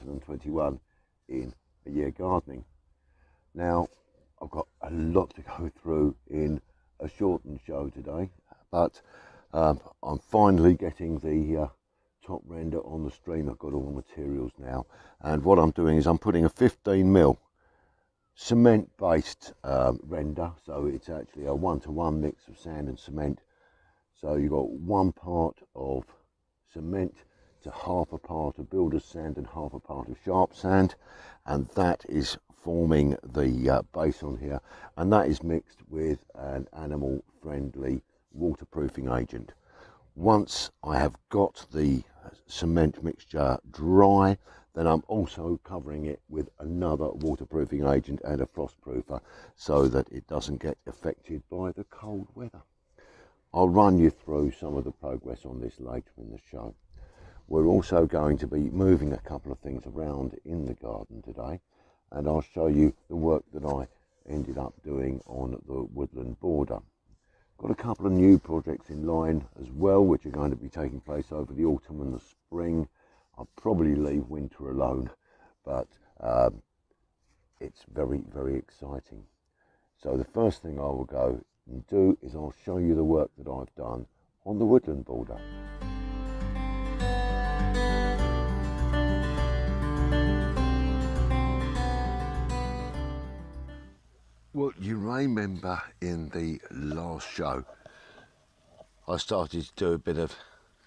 2021 in A Year Gardening. Now, I've got a lot to go through in a shortened show today, but I'm finally getting the top render on the stream. I've got all the materials now, and what I'm doing is I'm putting a 15mm cement based render, so it's actually a 1-to-1 mix of sand and cement. So you've got 1 part of cement to half a part of builder's sand and half a part of sharp sand, and that is forming the base on here, and that is mixed with an animal friendly waterproofing agent. Once I have got the cement mixture dry, then I'm also covering it with another waterproofing agent and a frostproofer so that it doesn't get affected by the cold weather. I'll run you through some of the progress on this later in the show. We're also going to be moving a couple of things around in the garden today, and I'll show you the work that I ended up doing on the woodland border. Got a couple of new projects in line as well, which are going to be taking place over the autumn and the spring. I'll probably leave winter alone, but it's very, very exciting. So the first thing I will go and do is I'll show you the work that I've done on the woodland border. Well, you remember in the last show I started to do a bit of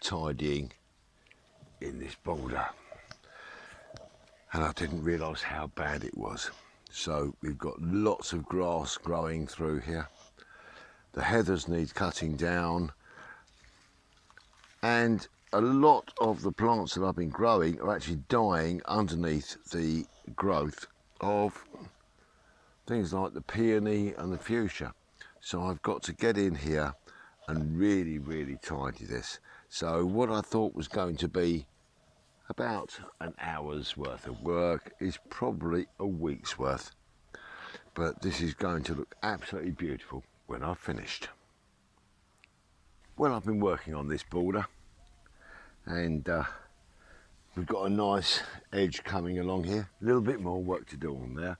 tidying in this border, and I didn't realise how bad it was. So we've got lots of grass growing through here. The heathers need cutting down, and a lot of the plants that I've been growing are actually dying underneath the growth of things like the peony and the fuchsia. So I've got to get in here and really, really tidy this. So what I thought was going to be about an hour's worth of work is probably a week's worth. But this is going to look absolutely beautiful when I've finished. Well, I've been working on this border, and we've got a nice edge coming along here. A little bit more work to do on there.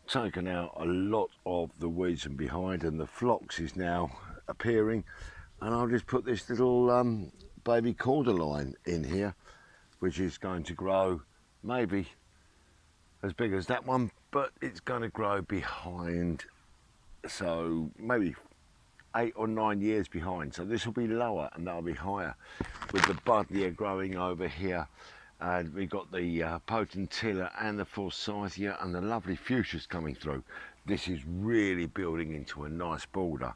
Taken out a lot of the weeds from behind, and the phlox is now appearing, and I'll just put this little baby cordyline in here, which is going to grow maybe as big as that one, but it's going to grow behind, so maybe 8 or 9 years behind. So this will be lower and that'll be higher, with the buddleia growing over here, and we've got the potentilla and the forsythia and the lovely fuchsias coming through. This is really building into a nice border,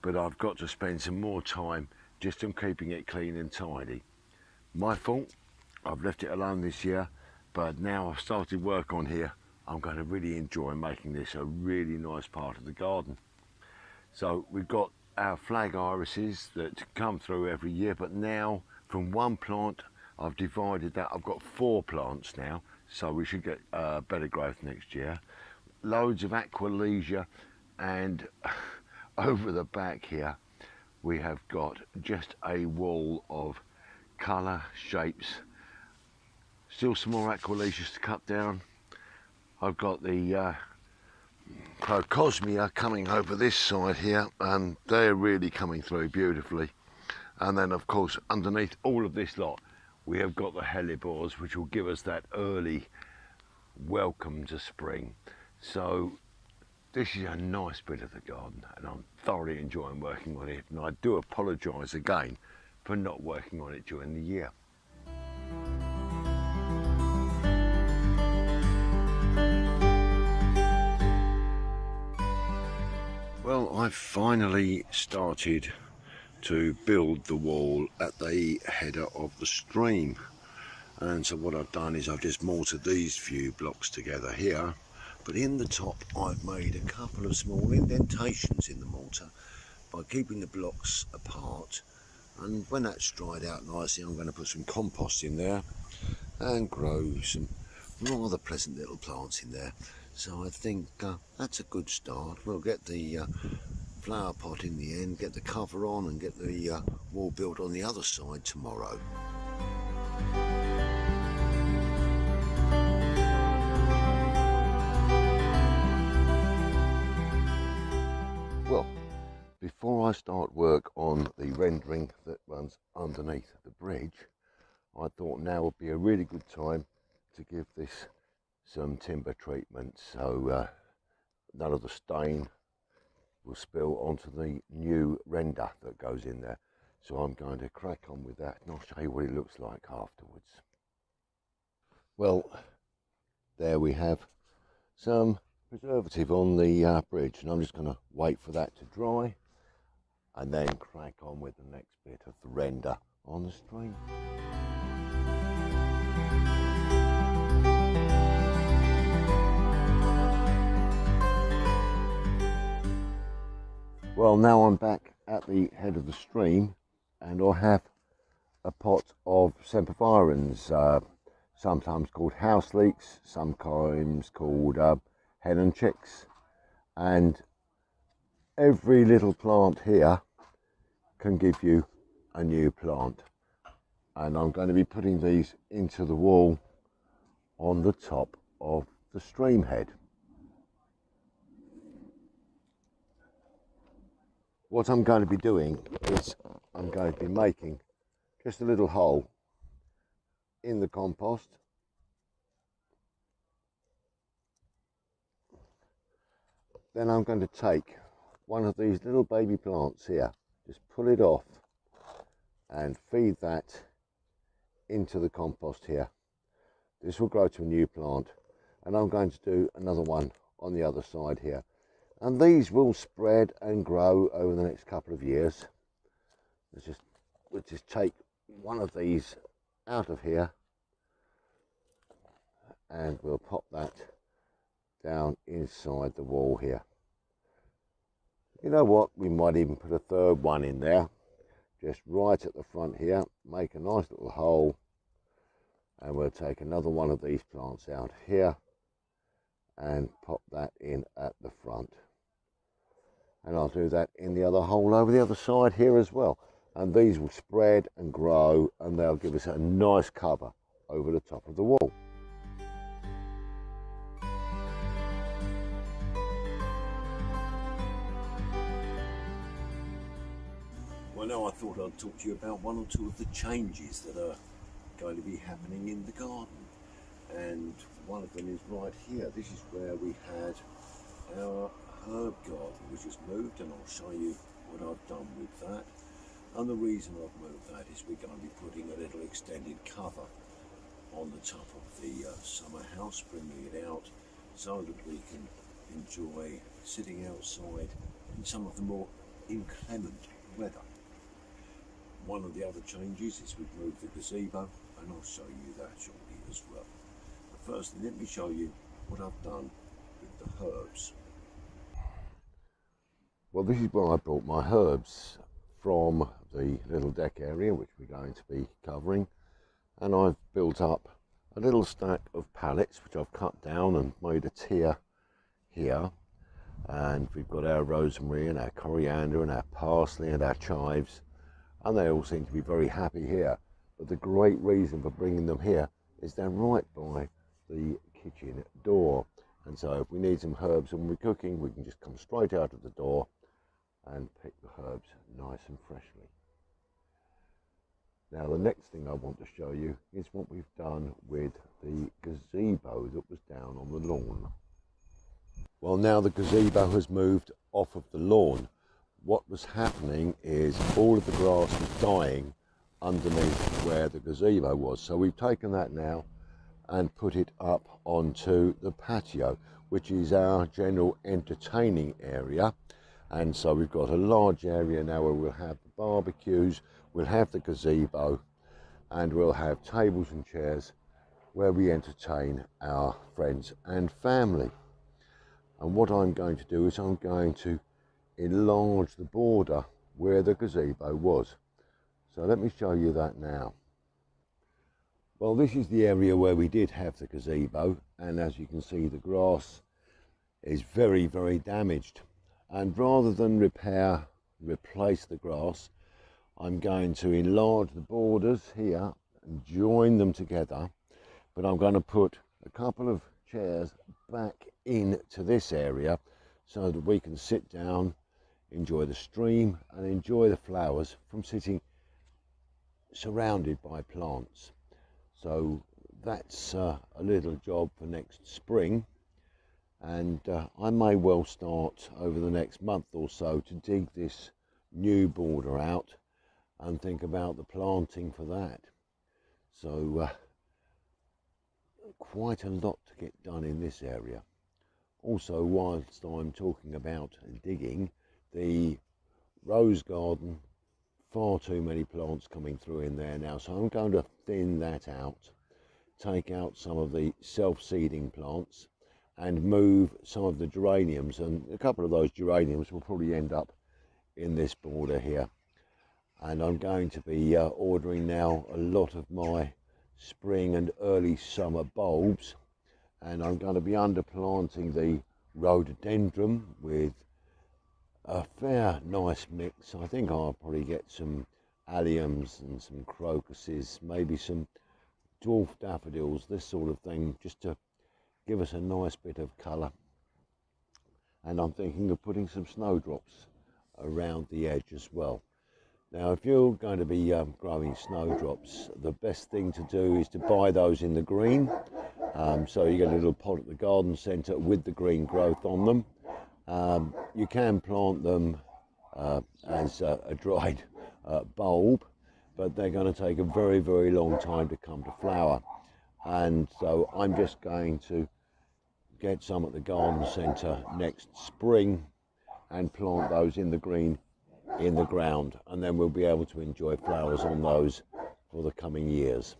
but I've got to spend some more time just on keeping it clean and tidy. My fault, I've left it alone this year, but now I've started work on here, I'm going to really enjoy making this a really nice part of the garden. So we've got our flag irises that come through every year, but now from one plant I've divided that. I've got 4 plants now, so we should get better growth next year. Loads of aqualesia, and over the back here we have got just a wall of colour, shapes. Still some more aqualesias to cut down. I've got the Procosmia coming over this side here, and they're really coming through beautifully. And then of course underneath all of this lot we have got the hellebores, which will give us that early welcome to spring. So this is a nice bit of the garden, and I'm thoroughly enjoying working on it, and I do apologise again for not working on it during the year. Well, I've finally started to build the wall at the header of the stream, and so what I've done is I've just mortared these few blocks together here, but in the top I've made a couple of small indentations in the mortar by keeping the blocks apart, and when that's dried out nicely I'm going to put some compost in there and grow some rather pleasant little plants in there. So I think that's a good start. We'll get the flower pot in the end, get the cover on, and get the wall built on the other side tomorrow. before I start work on the rendering that runs underneath the bridge, I thought now would be a really good time to give this some timber treatment so none of the stain will spill onto the new render that goes in there. So I'm going to crack on with that and I'll show you what it looks like afterwards. Well, there we have some preservative on the bridge, and I'm just going to wait for that to dry and then crack on with the next bit of the render on the stream. Well, now I'm back at the head of the stream and I have a pot of sempervirens, sometimes called house leeks, sometimes called hen and chicks, and every little plant here can give you a new plant, and I'm going to be putting these into the wall on the top of the stream head. What I'm going to be doing is I'm going to be making just a little hole in the compost, then I'm going to take one of these little baby plants here, just pull it off and feed that into the compost here. This will grow to a new plant, and I'm going to do another one on the other side here, and these will spread and grow over the next couple of years. We'll just take one of these out of here and we'll pop that down inside the wall here. You know what, we might even put a third one in there, just right at the front here, make a nice little hole, and we'll take another one of these plants out here and pop that in at the front. And I'll do that in the other hole over the other side here as well. And these will spread and grow and they'll give us a nice cover over the top of the wall. Well, now I thought I'd talk to you about one or two of the changes that are going to be happening in the garden. And one of them is right here. This is where we had our herb garden, which has moved, and I'll show you what I've done with that. And the reason I've moved that is we're going to be putting a little extended cover on the top of the summer house, bringing it out so that we can enjoy sitting outside in some of the more inclement weather. One of the other changes is we've moved the gazebo, and I'll show you that shortly as well. But first, let me show you what I've done with the herbs. Well, this is where I brought my herbs from, the little deck area which we're going to be covering, and I've built up a little stack of pallets which I've cut down and made a tier here, and we've got our rosemary and our coriander and our parsley and our chives, and they all seem to be very happy here. But the great reason for bringing them here is they're right by the kitchen door, and so if we need some herbs when we're cooking, we can just come straight out of the door and pick the herbs nice and freshly. Now the next thing I want to show you is what we've done with the gazebo that was down on the lawn. Well, now the gazebo has moved off of the lawn. What was happening is all of the grass was dying underneath where the gazebo was. So we've taken that now and put it up onto the patio, which is our general entertaining area. And so we've got a large area now where we'll have the barbecues, we'll have the gazebo, and we'll have tables and chairs where we entertain our friends and family. And what I'm going to do is I'm going to enlarge the border where the gazebo was. So let me show you that now. Well, this is the area where we did have the gazebo, and as you can see, the grass is very, very damaged. And rather than replace the grass, I'm going to enlarge the borders here and join them together, but I'm going to put a couple of chairs back into this area so that we can sit down, enjoy the stream and enjoy the flowers from sitting surrounded by plants. So that's a little job for next spring, and I may well start over the next month or so to dig this new border out and think about the planting for that. So quite a lot to get done in this area. Also, whilst I'm talking about digging, the rose garden, far too many plants coming through in there now, so I'm going to thin that out, take out some of the self-seeding plants and move some of the geraniums, and a couple of those geraniums will probably end up in this border here. And I'm going to be ordering now a lot of my spring and early summer bulbs, and I'm going to be underplanting the rhododendron with a fair nice mix. I think I'll probably get some alliums and some crocuses, maybe some dwarf daffodils, this sort of thing, just to give us a nice bit of colour. And I'm thinking of putting some snowdrops around the edge as well. Now, if you're going to be growing snowdrops, the best thing to do is to buy those in the green. So you get a little pot at the garden centre with the green growth on them. You can plant them as a dried bulb, but they're going to take a very, very long time to come to flower. And so I'm just going to get some at the garden centre next spring and plant those in the green in the ground, and then we'll be able to enjoy flowers on those for the coming years.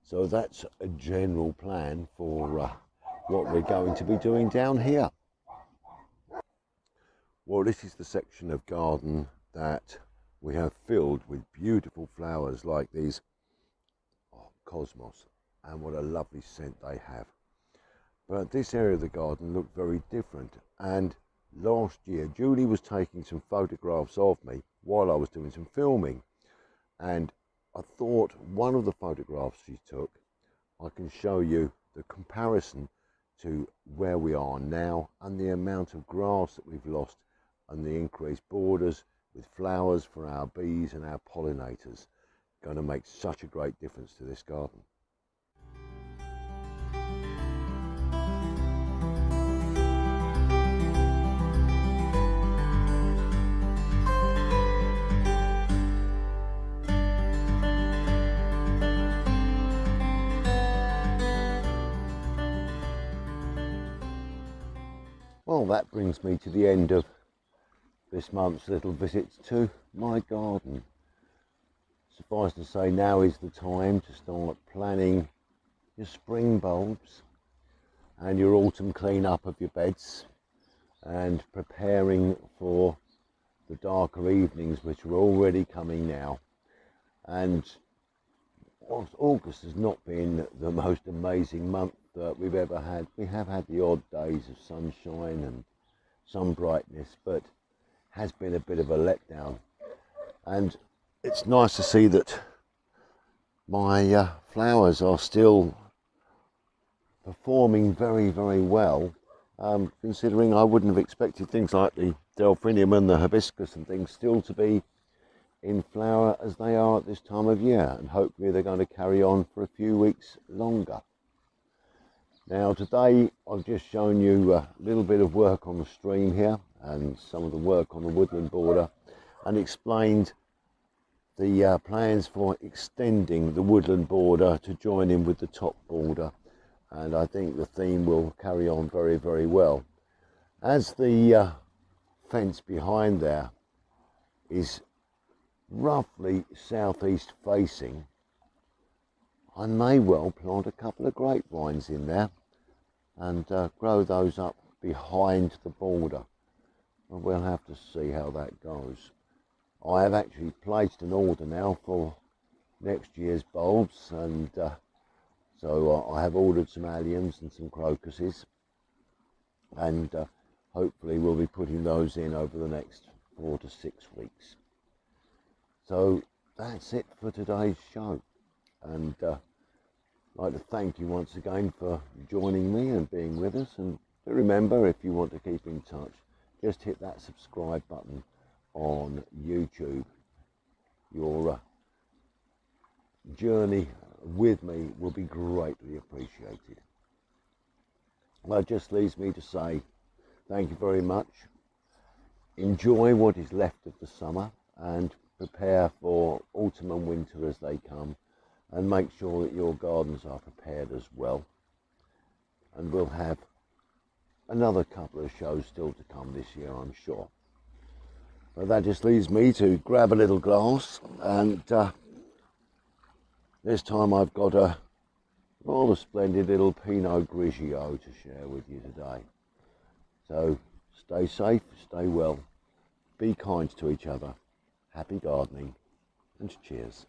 So that's a general plan for what we're going to be doing down here. Well, this is the section of garden that we have filled with beautiful flowers like these cosmos, and what a lovely scent they have. But this area of the garden looked very different, and last year Julie was taking some photographs of me while I was doing some filming, and I thought one of the photographs she took, I can show you the comparison to where we are now and the amount of grass that we've lost and the increased borders with flowers for our bees and our pollinators. Going to make such a great difference to this garden. Well, that brings me to the end of this month's little visit to my garden. Suffice to say, now is the time to start planning your spring bulbs and your autumn clean up of your beds and preparing for the darker evenings, which are already coming now. And whilst August has not been the most amazing month that we've ever had, we have had the odd days of sunshine and some brightness, but has been a bit of a letdown. And it's nice to see that my flowers are still performing very, very well, considering I wouldn't have expected things like the delphinium and the hibiscus and things still to be in flower as they are at this time of year, and hopefully they're going to carry on for a few weeks longer. Now today I've just shown you a little bit of work on the stream here and some of the work on the woodland border, and explained the plans for extending the woodland border to join in with the top border, and I think the theme will carry on very, very well. As the fence behind there is roughly southeast facing, I may well plant a couple of grapevines in there and grow those up behind the border. And we'll have to see how that goes. I have actually placed an order now for next year's bulbs, and so I have ordered some alliums and some crocuses, and hopefully we'll be putting those in over the next 4 to 6 weeks. So that's it for today's show, and I'd like to thank you once again for joining me and being with us. And remember, if you want to keep in touch, just hit that subscribe button on YouTube. Your journey with me will be greatly appreciated. Well, it just leaves me to say thank you very much. Enjoy what is left of the summer and prepare for autumn and winter as they come, and make sure that your gardens are prepared as well. And we'll have another couple of shows still to come this year, I'm sure. But that just leaves me to grab a little glass, and this time I've got a rather splendid little Pinot Grigio to share with you today. So stay safe, stay well, be kind to each other, happy gardening, and cheers.